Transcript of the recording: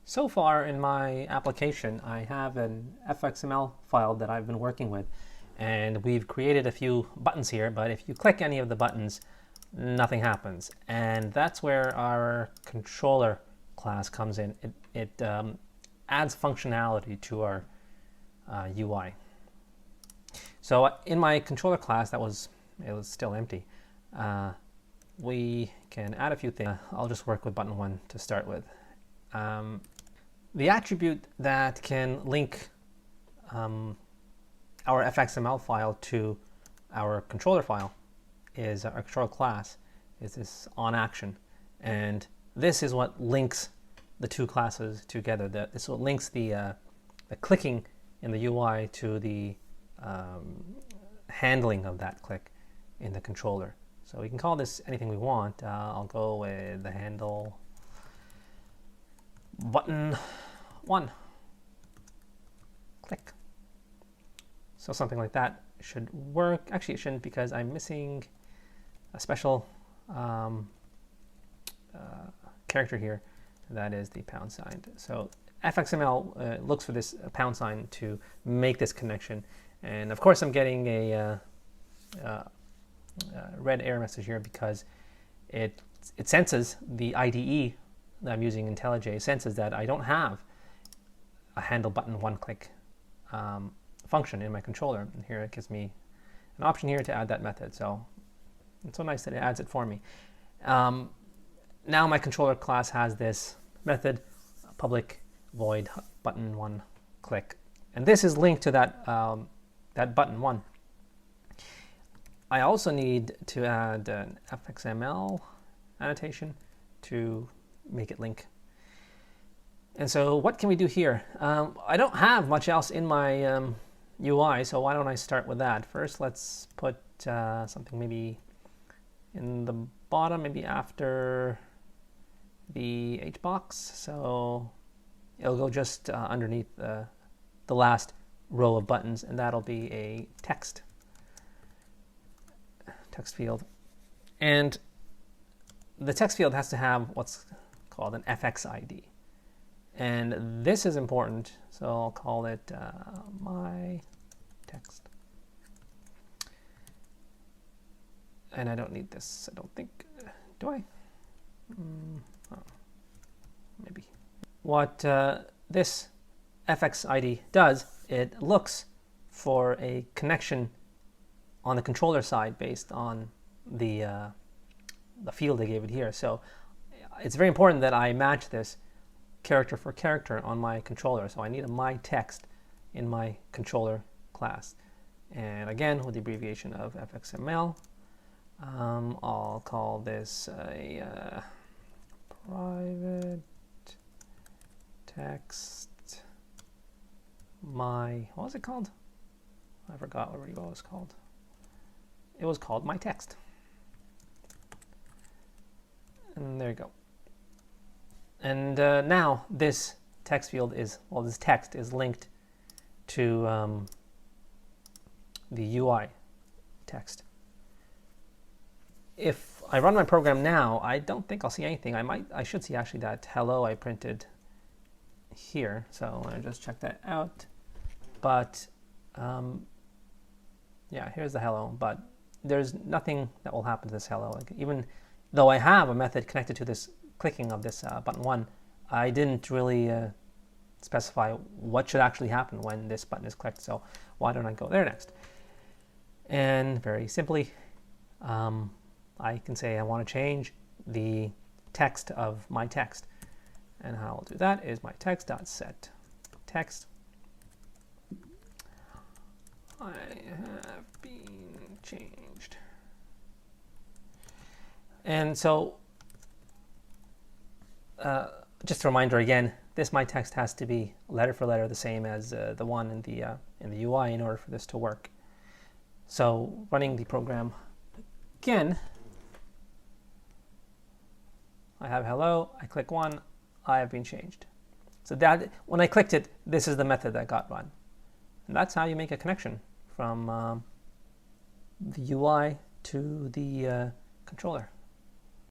So far in my application, I have an FXML file that I've been working with, and we've created a few buttons here, but if you click any of the buttons, nothing happens. And that's where our controller class comes in. It adds functionality to our UI. So in my controller class, it was still empty. We can add a few things. I'll just work with button 1 to start with. The attribute that can link our FXML file to our controller file is our controller class is this onAction, and this is what links the two classes together. This is what links the clicking in the UI to the handling of that click in the controller. So we can call this anything we want. I'll go with the handle button 1. Click. So something like that should work. Actually, it shouldn't, because I'm missing a special character here. That is the pound sign. So FXML looks for this pound sign to make this connection. And of course, I'm getting a red error message here because it senses the IDE that I'm using, IntelliJ, senses that I don't have a handle button 1 click function in my controller. And here it gives me an option here to add that method. So it's so nice that it adds it for me. Now my controller class has this method, public void button 1 click. And this is linked to that, that button 1. I also need to add an FXML annotation to make it link. And so what can we do here? I don't have much else in my UI, so why don't I start with that? First, let's put something maybe in the bottom, maybe after the HBox. So it'll go just underneath the last row of buttons, and that'll be a text field. And the text field has to have what's called an FX ID. And this is important, so I'll call it my text. And I don't need this, I don't think. Do I? Oh, maybe. What this FX ID does, it looks for a connection on the controller side based on the field they gave it here. So it's very important that I match this character for character on my controller. So I need a my text in my controller class. And again, with the abbreviation of FXML, I'll call this a private text my, what was it called? I forgot already what it was called. It was called my text. And there you go. And now this text field is, well, this text is linked to the UI text. If I run my program now, I don't think I'll see anything. I should see actually that hello I printed here. So I just check that out. But yeah, here's the hello, but there's nothing that will happen to this hello. Like, even though I have a method connected to this clicking of this button 1, I didn't really specify what should actually happen when this button is clicked. So why don't I go there next? And very simply, I can say I want to change the text of my text. And how I'll do that is my text.set text. I have been changed. And so just a reminder again, this my text has to be letter for letter the same as the one in the UI in order for this to work. So running the program again, I have hello, I click 1, I have been changed. So that when I clicked it, this is the method that got run. And that's how you make a connection from the UI to the controller.